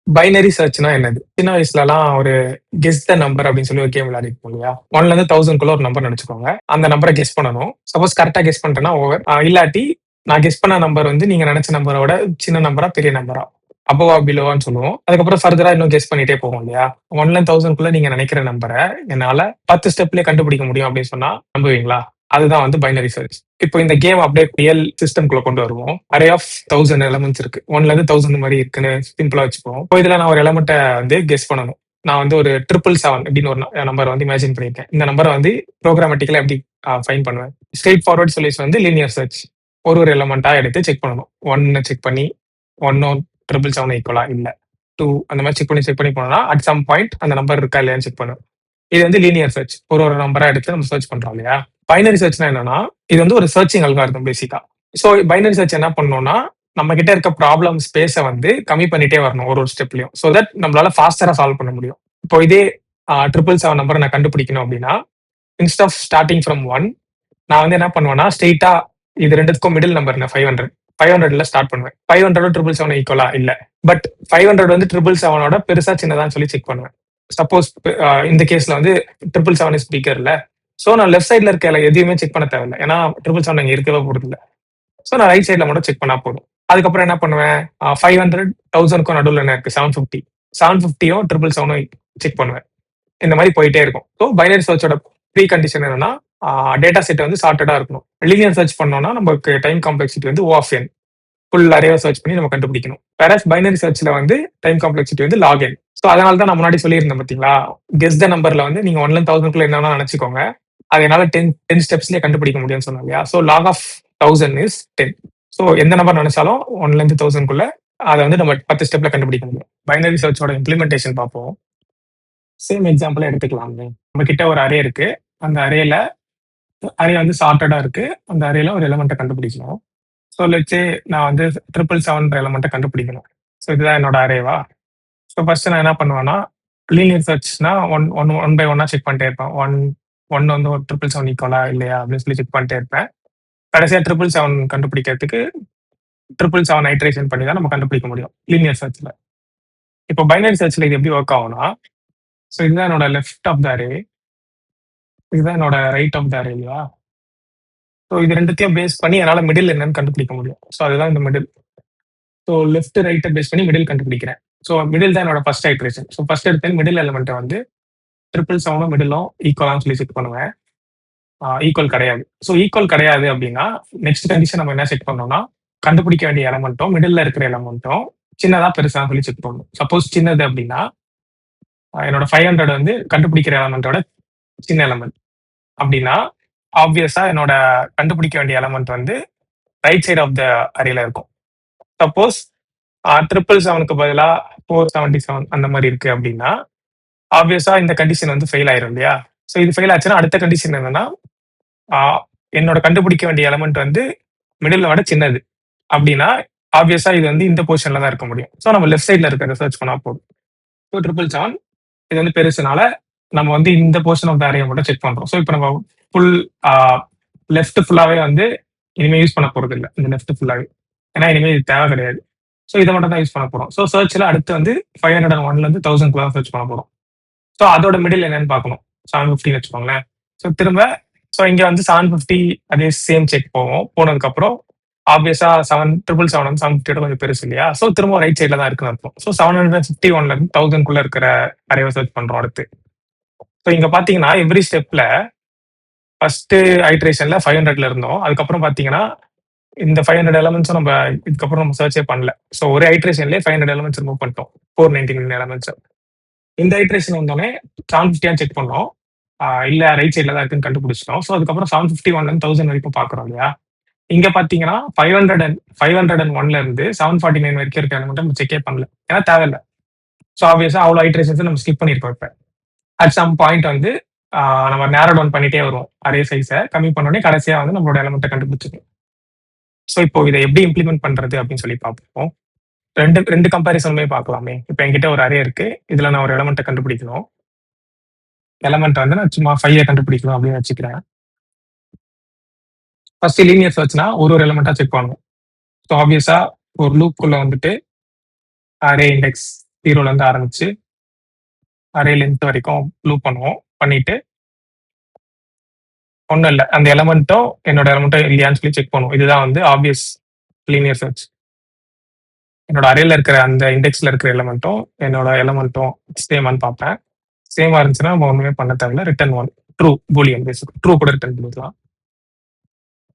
Binary சர்ச்னா என்னது? சின்ன வயசுலலாம் ஒரு கெஸ் த நம்பர் அப்படின்னு சொல்லி ஒரு கேம் விளையாடிருப்போம் இல்லையா? 1ல இருந்து 1000க்குள்ள ஒரு நம்பர் நெனச்சுக்கோங்க. அந்த நம்பர கெஸ் பண்ணணும். சப்போஸ் கரெக்ட்டா கெஸ் பண்ணிட்டேன்னா ஓவர். இல்லாட்டி நான் கெஸ் பண்ண நம்பர் வந்து நீங்க நெனச்ச நம்பரோட சின்ன நம்பரா, பெரிய நம்பரா? அபோவா, பிலோவான்னு சொல்லுவோம். அதுக்கப்புறம் ஃபர்தரா இன்னும் கெஸ் பண்ணிட்டே போவோம் இல்லையா? 1ல இருந்து 1000க்குள்ள நீங்க நெனைக்கிற நம்பர என்னால 10 ஸ்டெப்லயே கண்டுபிடிக்க முடியும் அப்படின்னு சொன்னா நம்புவீங்களா? அதுதான் வந்து பைனரி சர்ச். இப்போ இந்த கேம் அப்படியே ரியல் சிஸ்டம்குள்ள கொண்டு வருவோம். அரே ஆஃப் 1000 எலிமெண்ட்ஸ் இருக்கு. 1ல இருந்து 1000 மாரி இருக்குன்னு சிம்பிளா வச்சுப்போம். இப்போ இதுல நான் ஒரு எலிமெண்ட்ட வந்து கெஸ் பண்ணணும். நான் வந்து ஒரு 777 அப்படின்னு ஒரு நம்பர் வந்து இமேஜின் பண்ணியிருக்கேன். இந்த நம்பர வந்து புரோகிராமேட்டிக்கலா எப்படி ஃபைண்ட் பண்ணுவேன்? ஸ்ட்ரெய்ட் ஃபார்வர்ட் சொல்யூஷன் வந்து லீனியர் சர்ச். ஒரு எலிமெண்ட்டா எடுத்து செக் பண்ணணும். 1 செக் பண்ணி 1ம் 777 ஈக்குவலா? இல்ல. 2 அந்த மாரி செக் பண்ணி போனோம்னா, அட் சம் பாயிண்ட் அந்த நம்பர் இருக்கா இல்லையான்னு செக் பண்ணுவேன். இது வந்து லீனியர் சர்ச். ஒரு நம்பரா எடுத்து நம்ம சர்ச் பண்றோம் இல்லையா? பைனரி சர்ச்னா என்னன்னா, இது வந்து ஒரு சர்ச்சிங் அல்காரிதம் பேசிக்கா. ஸோ பைனரி சர்ச் என்ன பண்ணணும்னா, நம்ம கிட்ட இருக்க ப்ராப்ளம் ஸ்பேஸ வந்து கம்மி பண்ணிட்டே வரணும் ஒரு ஸ்டெப்லயும். சோ தட் நம்மளால ஃபாஸ்டரா சால்வ் பண்ண முடியும். இப்போ இதே 777 நம்பர நான் கண்டுபிடிக்கணும் அப்படின்னா, இன்ஸ்டெட் ஆஃப் ஸ்டார்ட்டிங் ஃப்ரம் 1 நான் வந்து என்ன பண்ணுவேன்னா, ஸ்ட்ரெய்ட்டா இது 2த்துக்கும் மிடில் நம்பர் 500. 500ல ஸ்டார்ட் பண்ணுவேன். 500 777 ஈக்குவலா? இல்ல. பட் 500 வந்து 777ஓட பெருசா, சின்னதான்னு சொல்லி செக் பண்ணுவேன். சப்போஸ் இந்த கேஸ்ல வந்து 777 இஸ் பிக்கர்ல. சோ நான் லெஃப்ட் சைடுல இருக்க எதையுமே செக் பண்ண தேவையில்ல. ஏன்னா 777 அங்க இருக்கவே போறதில்ல. சோ நான் ரைட் சைடுல மட்டும் செக் பண்ணா போதும். அதுக்கப்புறம் என்ன பண்ணுவேன், 500 1000க்கும் நடுவுல என்ன இருக்கு? 750. 750யும் 777ம் செக் பண்ணுவேன். இந்த மாரி போயிட்டே இருக்கும். ஸோ பைனரி சர்ச்சோட ப்ரீ கண்டிஷன் என்னன்னா, டேட்டா செட் வந்து சார்ட்டடா இருக்கணும். லீனியர் சர்ச் பண்ணோம்னா நமக்கு டைம் காம்ப்ளெக்சிட்டி வந்து O ஆஃப் n. ஃபுல் அரேவ சர்ச் பண்ணி நம்ம கண்டுபிடிக்கணும். வேறஸ் பைனரி சர்ச்ல வந்து டைம் காம்ப்ளெக்சிட்டி வந்து log n. சோ அதனால தான் நான் முன்னாடி சொல்லியிருந்தேன் பார்த்தீங்களா? கெஸ் த நம்பர்ல வந்து நீங்க 1ல இருந்து 1000க்குள்ள என்ன வேணா நெனச்சுக்கோங்க. அது என்னால 10 ஸ்டெப்ஸ்லயே கண்டுபிடிக்க முடியும்னு சொன்னேன் இல்லையா? So log of 1000 is 10. So எந்த நம்பர் நெனச்சாலும் 1ல இருந்து 1000க்குள்ள அத வந்து நம்ம 10 ஸ்டெப்ல கண்டுபிடிக்க முடியும். பைனரி சர்ச்சோட இம்ப்ளிமெண்டேஷன் பார்ப்போம். சேம் எக்ஸாம்பிளே எடுத்துக்கலாமே. நம்ம கிட்ட ஒரு அரே இருக்கு. அந்த அரே வந்து சார்ட்டடா இருக்கு. அந்த அரேல ஒரு எலிமெண்ட்ட கண்டுபிடிக்கணும். ஸோ லெட்ஸ் சே நான் வந்து 777 எலிமெண்ட்ட கண்டுபிடிக்கணும். ஸோ இதுதான் என்னோட அரேவா? ஸோ ஃபர்ஸ்ட் நான் என்ன பண்ணுவேன்னா, லீனியர் சர்ச்னா ஒன் பை ஒன்னா செக் பண்ணிட்டே இருப்பேன். 1 வந்து ஒரு 777 ஈக்குவலா இல்லையா அப்படின்னு சொல்லி செக் பண்ணிட்டே இருப்பேன். கடைசியா 777 கண்டுபிடிக்கிறதுக்கு 777 ஐட்ரேஷன் பண்ணி தான் நம்ம கண்டுபிடிக்க முடியும் லீனியர் சர்ச்ல. இப்போ பைனரி சர்ச்ல இது எப்படி ஒர்க் ஆகும்னா, ஸோ இதுதான் என்னோட லெஃப்ட் ஆஃப் த அரே. இதுதான் என்னோட ரைட் ஆஃப் த அரே இல்லையா? ஸோ இது 2த்தையும் பேஸ் பண்ணி என்னால மிடில் என்னன்னு கண்டுபிடிக்க முடியும். ஸோ அதுதான் இந்த மிடில். ஸோ லெஃப்ட் ரைட்ட பேஸ் பண்ணி மிடில் கண்டுபிடிக்கிறேன். ஸோ மிடில் தான் என்னோட ஃபர்ஸ்ட் ஐட்ரேஷன். ஸோ ஃபர்ஸ்ட் எடுத்தேன் மிடில் எலிமெண்ட்ட வந்து 777ம் மிடிலும் ஈக்குவலான்னு சொல்லி செக் பண்ணுவேன். ஈக்குவல் கிடையாது. ஸோ ஈக்குவல் கிடையாது அப்படின்னா, நெக்ஸ்ட் கண்டிஷன் நம்ம என்ன செக் பண்ணோம்னா, கண்டுபிடிக்க வேண்டிய எலிமெண்ட்டும், மிடில்ல இருக்கிற எலிமெண்ட்டும் சின்னதா, பெருசான்னு சொல்லி செக் பண்ணணும். சப்போஸ் சின்னது அப்படின்னா, என்னோட 500 வந்து கண்டுபிடிக்கிற எலிமெண்ட்டோட சின்ன எலிமெண்ட். அப்படின்னா, ஆப்வியஸா என்னோட கண்டுபிடிக்க வேண்டிய எலிமெண்ட் வந்து ரைட் சைடு ஆஃப் த அரேல இருக்கும். சப்போஸ் 777க்கு பதிலா 477 அந்த மாரி இருக்கு அப்படின்னா, ஆப்வியஸா இந்த கண்டிஷன் வந்து ஃபெயில் ஆயிரும் இல்லையா? ஸோ இது ஃபெயில் ஆச்சுன்னா அடுத்த கண்டிஷன் என்னன்னா, ஆ என்னோட கண்டுபிடிக்க வேண்டிய எலிமெண்ட் வந்து மிடில்ல விட சின்னது. அப்படின்னா, ஆப்வியஸா இது வந்து இந்த பொசிஷன்ல தான் இருக்க முடியும். ஸோ நம்ம லெஃப்ட் சைடுல இருக்கிறத சர்ச் பண்ணா போதும். ஸோ 777 இது வந்து பெருசுனால, நம்ம வந்து இந்த போர்ஷன் ஆஃப் த அரேய மட்டும் செக் பண்றோம். ஸோ இப்ப நம்ம ஃபுல் ஆ லெஃப்ட் ஃபுல்லாவே வந்து இனிமே யூஸ் பண்ண போறதில்ல. இந்த லெஃப்ட் ஃபுல்லாவே. ஏன்னா இனிமே இது தேவை கிடையாது. ஸோ இத மட்டும் தான் யூஸ் பண்ண போறோம். ஸோ சர்ச்ல அடுத்து வந்து 501ல இருந்து 1000க்குள்ள தான் சர்ச் பண்ண போறோம். ஸோ அதோட மிடில் என்னன்னு பார்க்கணும். 750ன்னு வச்சுக்கோங்களேன். ஸோ திரும்ப இங்க வந்து 750 அதே சேம் செக் போவோம். போனதுக்கப்புறம் ஆப்வியஸா 777 வந்து 750 கொஞ்சம் பெருசு இல்லையா? ஸோ திரும்ப ரைட் சைடுல தான் இருக்குன்னு அர்த்தம். ஸோ 751ல இருந்து 1000க்குள்ள இருக்கிற அரேவ சர்ச் பண்றோம் அடுத்து. ஸோ இங்க பார்த்தீங்கன்னா, எவ்ரி ஸ்டெப்ல ஃபர்ஸ்ட் ஐட்ரேஷன்ல 500ல இருந்தோம். அதுக்கப்புறம் பார்த்தீங்கன்னா, இந்த 500 எலிமெண்ட்ஸும் நம்ம இதுக்கப்புறம் நம்ம சர்ச்சே பண்ணல. ஸோ ஒரு ஐட்ரேஷன்லயே 500 எலிமெண்ட்ஸ் ரிமூவ் பண்ணிட்டோம். 499 எலிமெண்ட்ஸ். இந்த ஐட்ரேஷன் வந்தோனே 750 செக் பண்ணோம். இல்ல ரைட் சைடுல தான் இருக்குன்னு கண்டுபிடிச்சிட்டோம். ஸோ அதுக்கப்புறம் 751ல இருந்து 1000 வரைக்கும் பார்க்குறோம் இல்லையா? இங்க பார்த்தீங்கன்னா 501ல இருந்து 749 வரைக்கும் இருக்க எலிமெண்ட்ட நம்ம செக்கே பண்ணல. ஏன்னா தேவையில்ல. ஸோ ஆப்வியஸா அவ்வளோ ஐட்ரேஷன்ஸ் நம்ம ஸ்கிப் பண்ணியிருக்கோம் இப்ப. அட் சம் பாயிண்ட் வந்து நம்ம நேரோ டவுன் பண்ணிட்டே வருவோம். அரே சைஸ கம்மி பண்ணோனே கடைசியா வந்து நம்மளோட எலிமெண்ட்ட கண்டுபிடிச்சிருக்கோம். ஸோ இப்போ இத எப்படி இம்ப்ளிமெண்ட் பண்றது அப்படின்னு சொல்லி பார்ப்போம். 2 கம்பேரிசனுமே பார்க்கலாமே. இப்ப என்கிட்ட ஒரு அரே இருக்கு. இதுல நான் ஒரு எலிமெண்ட்ட கண்டுபிடிக்கணும். எலிமெண்ட் வந்து நான் சும்மா 5 கண்டுபிடிக்கணும் அப்படின்னு வச்சுக்கிறேன். ஃபர்ஸ்ட் லீனியர் சர்ச்னா ஒரு எலிமெண்ட்டா செக் பண்ணணும். ஸோ ஆப்வியஸா ஒரு லூப்க்குள்ள வந்துட்டு அரே இண்டெக்ஸ் 0ல இருந்து ஆரம்பிச்சு அரே லென்த் வரைக்கும் லூப் பண்ணுவோம். பண்ணிட்டு ஒண்ணும் இல்ல. அந்த எலமெண்ட்டும் என்னோட எலமெண்ட்டும் இல்லையான்னு சொல்லி செக் பண்ணுவோம். இதுதான் வந்து ஆப்வியஸ் லீனியர் சர்ச். என்னோட அரேல இருக்கிற அந்த இண்டெக்ஸ்ல இருக்கிற எலமெண்ட்டும் என்னோட எலமெண்ட்டும் சேமான்னு பார்ப்பேன். சேமா இருந்துச்சுன்னா நம்ம ஒண்ணுமே பண்ண தேவையில்ல. ரிட்டர்ன் 1 ட்ரூ பூலியன் பேசிக் ட்ரூ கூட ரிட்டர்ன் பண்ணிக்கலாம்.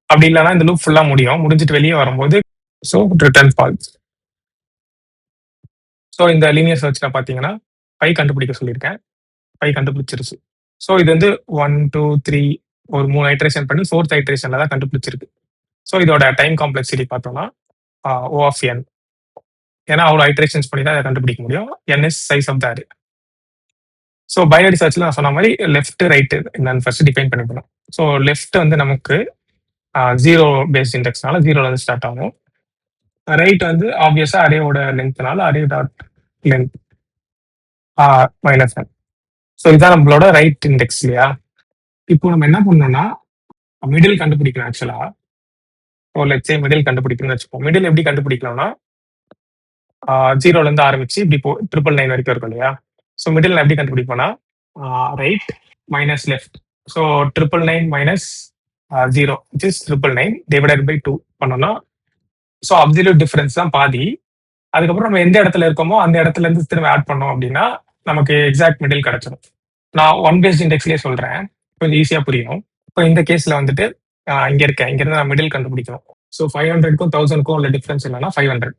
அப்படி இல்லைன்னா இந்த லூப் ஃபுல்லா முடியும். முடிஞ்சிட்டு வெளியே வரும்போது ஸோ ரிட்டர்ன் ஃபால்ஸ். ஸோ இந்த லீனியர் சர்ச்ல பார்த்தீங்கன்னா 5 கண்டுபிடிக்க சொல்லியிருக்கேன். 5 கண்டுபிடிச்சிருச்சு. ஸோ இது வந்து 1, 2, 3 ஒரு 3 ஐட்ரேஷன் பண்ணி 4த் ஐட்ரேஷன்ல தான் கண்டுபிடிச்சிருக்கு. ஸோ இதோட டைம் காம்ப்ளெக்சிட்டி பார்த்தோம்னா O ஆஃப் n. ஏன்னா அவ்வளோ ஐட்ரேஷன்ஸ் பண்ணி தான் அதை கண்டுபிடிக்க முடியும். n is size of the array. So binary சர்ச்ல நான் சொன்ன மாதிரி லெஃப்ட் ரைட்டு நான் ஃபர்ஸ்ட் டிஃபைன் பண்ணிக்கணும். ஸோ லெஃப்ட் வந்து நமக்கு 0 பேஸ்ட் இண்டெக்ஸ்னால 0ல இருந்து ஸ்டார்ட் ஆகும். ரைட் வந்து ஆப்வியஸா அரேவோட லென்த்னால array dot length -n. So இதான் நம்மளோட ரைட் இண்டெக்ஸ் இல்லையா? இப்போ நம்ம என்ன பண்ணோம்னா மிடில் கண்டுபிடிக்கணும் ஆக்சுவலா. ஸோ லெட்ஸே மிடில் கண்டுபிடிக்கணும்னு வச்சுப்போம். மிடில் எப்படி கண்டுபிடிக்கலாம்னா 0ல இருந்து ஆரம்பிச்சு இப்படி 999 வரைக்கும் இருக்கும் இல்லையா? ஸோ மிடில் எப்படி கண்டுபிடிப்போம்னா right minus left. So 999 minus 0 which is 999 divided by 2 பண்ணோம்னா ஸோ அப்சல்யூட் டிஃபரன்ஸ் தான் பாதி. அதுக்கப்புறம் நம்ம எந்த இடத்துல இருக்கோமோ அந்த இடத்துல இருந்து திரும்ப ஆட் பண்ணோம் அப்படின்னா நமக்கு எக்ஸாக்ட் மிடில் கிடைச்சிடும். நான் 1 பேஸ்ட் இண்டெக்ஸ்லேயே சொல்றேன், கொஞ்சம் ஈஸியா புரியும். இப்போ இந்த கேஸ்ல வந்துட்டு இங்க இருந்து நான் மிடில் கண்டுபிடிக்கணும். ஸோ 500க்கும் 1000க்கும் உள்ள டிஃபரன்ஸ் என்னன்னா 500.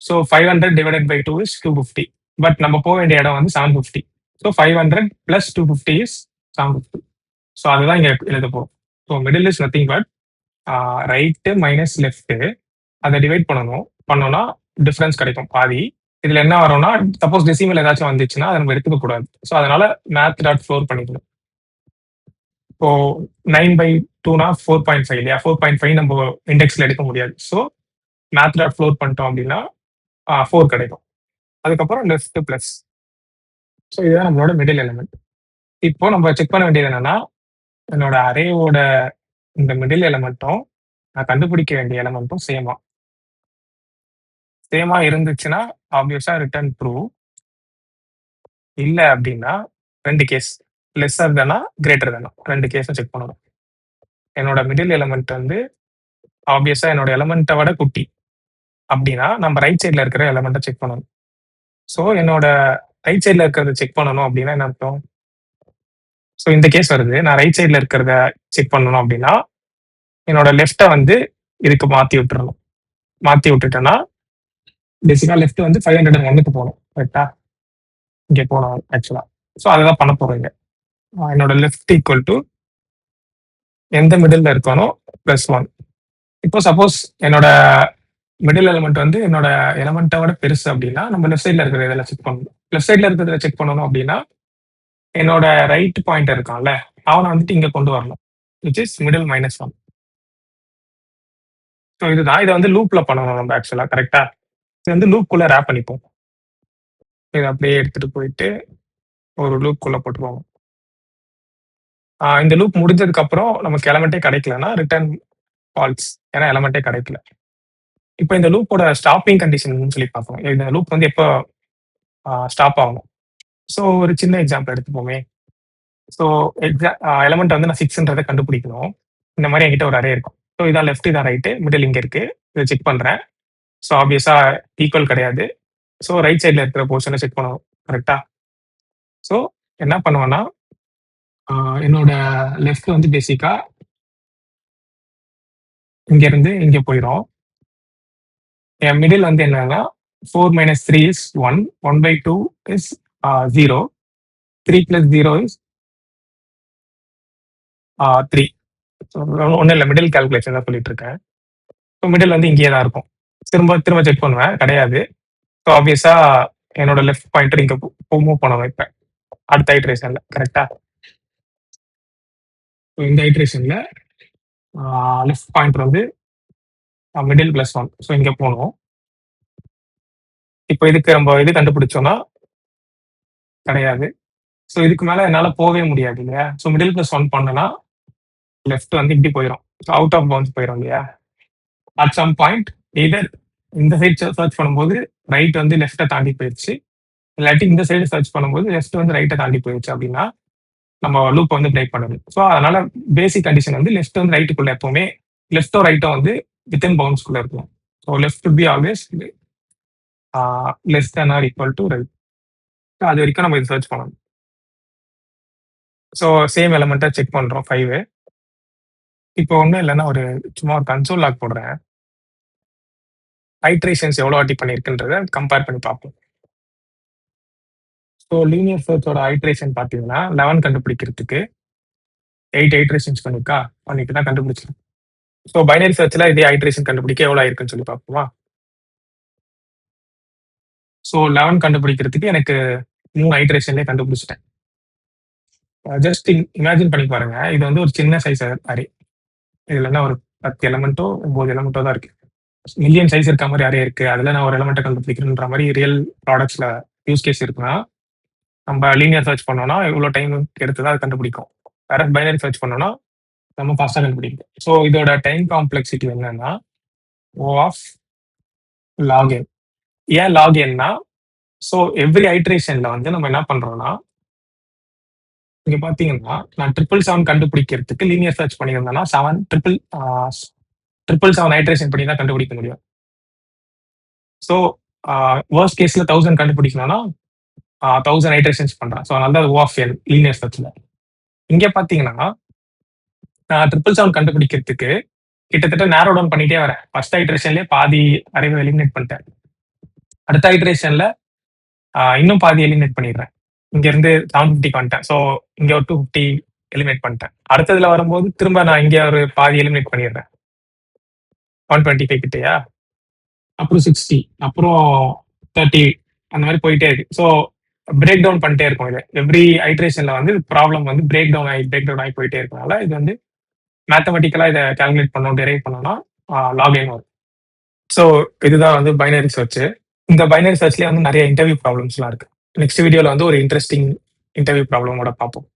So 500 divided by 2 is 250. But நம்ம போக வேண்டிய இடம் வந்து 750. So 500 plus 250 is 750. ஸோ அதுதான் இங்க எழுத போறோம். So middle is nothing but right minus left. அதை டிவைட் பண்ணோம்னா டிஃபரன்ஸ் கிடைக்கும் பாதி. இதுல என்ன வரும்னா சப்போஸ் டெசிமல் ஏதாச்சும் வந்துச்சுன்னா அதை நம்ம எடுத்துக்க கூடாது. ஸோ அதனால மேத் டாட் ஃப்ளோர் பண்ணிக்கணும். இப்போ 9/2னா 4.5 இல்லையா? 4.5 நம்ம இண்டெக்ஸ்ல எடுக்க முடியாது. ஸோ மேத் டாட் ஃப்ளோர் பண்ணிட்டோம் அப்படின்னா 4 கிடைக்கும். அதுக்கப்புறம் லெஃப்ட் பிளஸ். ஸோ இதுதான் நம்மளோட மிடில் எலிமெண்ட். இப்போ நம்ம செக் பண்ண வேண்டியது என்னன்னா என்னோட அரேவோட இந்த மிடில் எலிமெண்ட்டும் நான் கண்டுபிடிக்க வேண்டிய எலிமெண்ட்டும் சேமா இருந்துச்சுன்னா ஆப்வியஸா ரிட்டர்ன் ட்ரூ. இல்லை அப்படின்னா 2 கேஸ் லெஸ்ஸர் தானா கிரேட்டர் தானா 2 கேஸும் செக் பண்ணணும். என்னோட மிடில் எலிமெண்ட் வந்து ஆப்வியஸா என்னோட எலிமெண்ட்டை விட குட்டி அப்படின்னா நம்ம ரைட் சைட்ல இருக்கிற எலிமெண்ட்டை செக் பண்ணணும். ஸோ என்னோட ரைட் சைட்ல இருக்கிறத செக் பண்ணணும் அப்படின்னா என்ன அர்த்தம்? ஸோ இந்த கேஸ் வருது, நான் ரைட் சைட்ல இருக்கிறத செக் பண்ணணும் அப்படின்னா என்னோட லெஃப்டை வந்து இதுக்கு மாத்தி விட்டுறணும். மாத்தி விட்டுட்டேன்னா பேசிக்கா லெஃப்ட் வந்து 501க்கு போகணும். கரெக்டா? இங்கே போகணும் ஆக்சுவலா. ஸோ அதை பண்ண போறீங்க. என்னோட லெஃப்ட் ஈக்குவல் டு எந்த மிடில் இருக்கானோ +1. இப்போ சப்போஸ் என்னோட மிடில் எலிமெண்ட் வந்து என்னோட எலிமெண்ட்டை விட பெருசு அப்படின்னா நம்ம லெஃப்ட் சைட்ல இருக்கிற இதெல்லாம் செக் பண்ணணும். லெஃப்ட் சைட்ல இருக்கிறத செக் பண்ணணும் அப்படின்னா என்னோட ரைட் பாயிண்ட் இருக்கான்ல அவனை வந்துட்டு இங்க கொண்டு வரணும், விச் இஸ் மிடில் -1. ஸோ இதுதான் இதை வந்து லூப்ல பண்ணணும் நம்ம ஆக்சுவலா. கரெக்டா? இது வந்து லூப்குள்ள ரேப் பண்ணிப்போம். இதை அப்படியே எடுத்துட்டு போயிட்டு ஒரு லூப்குள்ள போட்டுருவோம். இந்த லூப் முடிஞ்சதுக்கு அப்புறம் நமக்கு எலமெண்ட்டே கிடைக்கலன்னா ரிட்டர்ன் ஃபால்ஸ். ஏன்னா எலமெண்ட்டே கிடைக்கல. இப்போ இந்த லூப்போட ஸ்டாப்பிங் கண்டிஷன் சொல்லி பார்ப்போம். இந்த லூப் வந்து எப்போ ஸ்டாப் ஆகணும். ஸோ ஒரு சின்ன எக்ஸாம்பிள் எடுத்துப்போமே. ஸோ எலமெண்ட் வந்து நான் 6ன்றதை கண்டுபிடிக்கணும். இந்த மாதிரி என்கிட்ட ஒரு அரே இருக்கும். ஸோ இதான் லெஃப்ட், இதான் ரைட்டு, மிடில் இங்கே இருக்கு. இதை செக் பண்றேன். ஸோ ஆப்வியஸா ஈக்குவல் கிடையாது. ஸோ ரைட் சைட்ல இருக்கிற போர்ஷனை செக் பண்ணணும். கரெக்டா? ஸோ என்ன பண்ணுவேன்னா என்னோட லெஃப்ட் வந்து பேசிக்கா இங்க இருந்து இங்க போயிடும். என் மிடில் வந்து என்னன்னா 4 - 3 இஸ் 1, 1/2 இஸ் 0, 3 + 0 இஸ் 3. ஒன்றும் இல்லை, மிடில் கால்குலேஷன் தான் சொல்லிட்டு இருக்கேன். ஸோ மிடில் வந்து இங்கேயே தான் இருக்கும். திரும்ப செக் பண்ணுவேன், கிடையாது. ஸோ ஆப்வியஸா என்னோட லெஃப்ட் பாயிண்டர் இங்க மூவ் பண்ணணும். இப்போ அடுத்த ஐட்ரேஷன்ல. கரெக்டா? இந்த ஐட்ரேஷன்ல லெஃப்ட் பாயிண்டர் வந்து மிடில் +1. ஸோ இங்க போகணும். இப்போ இதுக்கு நம்ம இது கண்டுபிடிச்சோம்னா கிடையாது. ஸோ இதுக்கு மேல என்னால போகவே முடியாது இல்லையா? ஸோ மிடில் +1 பண்ணனா லெஃப்ட் வந்து இப்படி போயிடும். ஸோ அவுட் ஆஃப் பவுன்ஸ் போயிடும் இல்லையா? அட் சம் பாயிண்ட் எய்தர் இந்த சைட் சர்ச் பண்ணும்போது ரைட் வந்து லெஃப்ட்டை தாண்டி போயிடுச்சு, இல்லாட்டி இந்த சைடு சர்ச் பண்ணும்போது லெஃப்ட் வந்து ரைட்ட தாண்டி போயிருச்சு அப்படின்னா, நம்ம லூப்ப வந்து பிரேக் பண்ணுது. ஸோ அதனால பேசிக் கண்டிஷன் வந்து லெஃப்ட் வந்து ரைட்டுக்குள்ள எப்பவுமே லெஃப்ட்டோ ரைட்டோ வந்து வித்தின் பவுண்ட்ஸ்குள்ள இருக்கும். So left should be always less than or equal to right. அது வரைக்கும் நம்ம இது சர்ச் பண்ணணும். ஸோ சேம் எலமெண்ட்டா செக் பண்றோம் 5. இப்போ ஒண்ணும் இல்லன்னா சும்மா ஒரு கன்சோல் லாக் போடுறேன். ஐட்ரேஷன்ஸ் எவ்வளோ வாட்டி பண்ணியிருக்குன்றத கம்பேர் பண்ணி பார்ப்போம். ஸோ லீனியர் சர்ச்சோட ஐட்ரேஷன் பார்த்தீங்கன்னா 11 கண்டுபிடிக்கிறதுக்கு 8 ஐட்ரேஷன்ஸ் பண்ணிட்டு தான் கண்டுபிடிச்சேன். ஸோ பைனரி சர்ச்ல இதே ஐட்ரேஷன் கண்டுபிடிக்க எவ்வளோ ஆயிருக்குன்னு சொல்லி பார்ப்போமா? ஸோ 11 கண்டுபிடிக்கிறதுக்கு எனக்கு 3 ஐட்ரேஷன்லேயே கண்டுபிடிச்சிட்டேன். ஜஸ்ட் இமேஜின் பண்ணி பாருங்க. இது வந்து ஒரு சின்ன சைஸ் அரே. இதுல என்ன ஒரு 10 எலமெண்ட்டோ 9 எலமெண்ட்டோ தான் இருக்கு. மில்லியன் சைஸ் இருக்க மாதிரி அரே இருக்கு. அதுல நான் ஒரு எலமெண்ட்டை கண்டுபிடிக்கிறேன்ற மாதிரி ரியல் ப்ராடக்ட்ஸ்ல யூஸ் கேஸ் இருக்குன்னா, நம்ம லீனியர் சர்ச் பண்ணோம்னா இவ்வளோ டைம் எடுத்து தான் அது கண்டுபிடிக்கும். வேற பைனரி சர்ச் பண்ணோம்னா நம்ம ஃபாஸ்டா கண்டுபிடிக்கும். ஸோ இதோட டைம் காம்ப்ளெக்சிட்டி என்னன்னா O ஆஃப் log n. ஏன் log nனா, ஸோ எவ்ரி ஐட்ரேஷன்ல வந்து நம்ம என்ன பண்றோம்னா, இங்க பாத்தீங்கன்னா நான் 777 கண்டுபிடிக்கிறதுக்கு லீனியர் சர்ச் பண்ணியிருந்தேன்னா 777 ஐட்ரேஷன் பண்ணி தான் கண்டுபிடிக்க முடியும். ஸோ வர்ஸ்ட் கேஸ்ல 1000 கண்டுபிடிக்கணும்னா 1000 ஐட்ரேஷன்ஸ் பண்றேன். ஸோ அதனால தான் O ஆஃப் n லீனியர் சர்ச்ல. இங்க பாத்தீங்கன்னா நான் 777 கண்டுபிடிக்கிறதுக்கு கிட்டத்தட்ட நேரோ டவுன் பண்ணிட்டே வரேன். ஃபர்ஸ்ட் ஐட்ரேஷன்லயே பாதி அரேவை எலிமினேட் பண்ணிட்டேன். அடுத்த ஐட்ரேஷன்ல இன்னும் பாதி எலிமினேட் பண்ணிடுறேன். இங்க இருந்து 750 வந்துட்டேன். ஸோ இங்க ஒரு 250 எலிமினேட் பண்ணிட்டேன். அடுத்ததுல வரும்போது திரும்ப நான் இங்க ஒரு பாதி எலிமினேட் பண்ணிடுறேன். 125 கிட்டயா, அப்புறம் 60, அப்புறம் 30, அந்த மாதிரி போயிட்டே இருக்கு. ஸோ பிரேக் டவுன் பண்ணிட்டே இருக்கும். இது எவ்ரி ஐட்ரேஷன்ல வந்து ப்ராப்ளம் வந்து பிரேக் டவுன் ஆகி போயிட்டே இருக்கனால இது வந்து மேத்தமெட்டிக்கலா இதை கால்குலேட் பண்ணோம், டெரைவ் பண்ணோம்னா லாகின் வரும். ஸோ இதுதான் வந்து பைனரி சர்ச். இந்த பைனரி சர்ச்லயே வந்து நிறைய இன்டர்வியூ ப்ராப்ளம்ஸ்லாம் இருக்கு. நெக்ஸ்ட் வீடியோல வந்து ஒரு இன்ட்ரெஸ்டிங் இன்டர்வியூ ப்ராப்ளமோட பார்ப்போம்.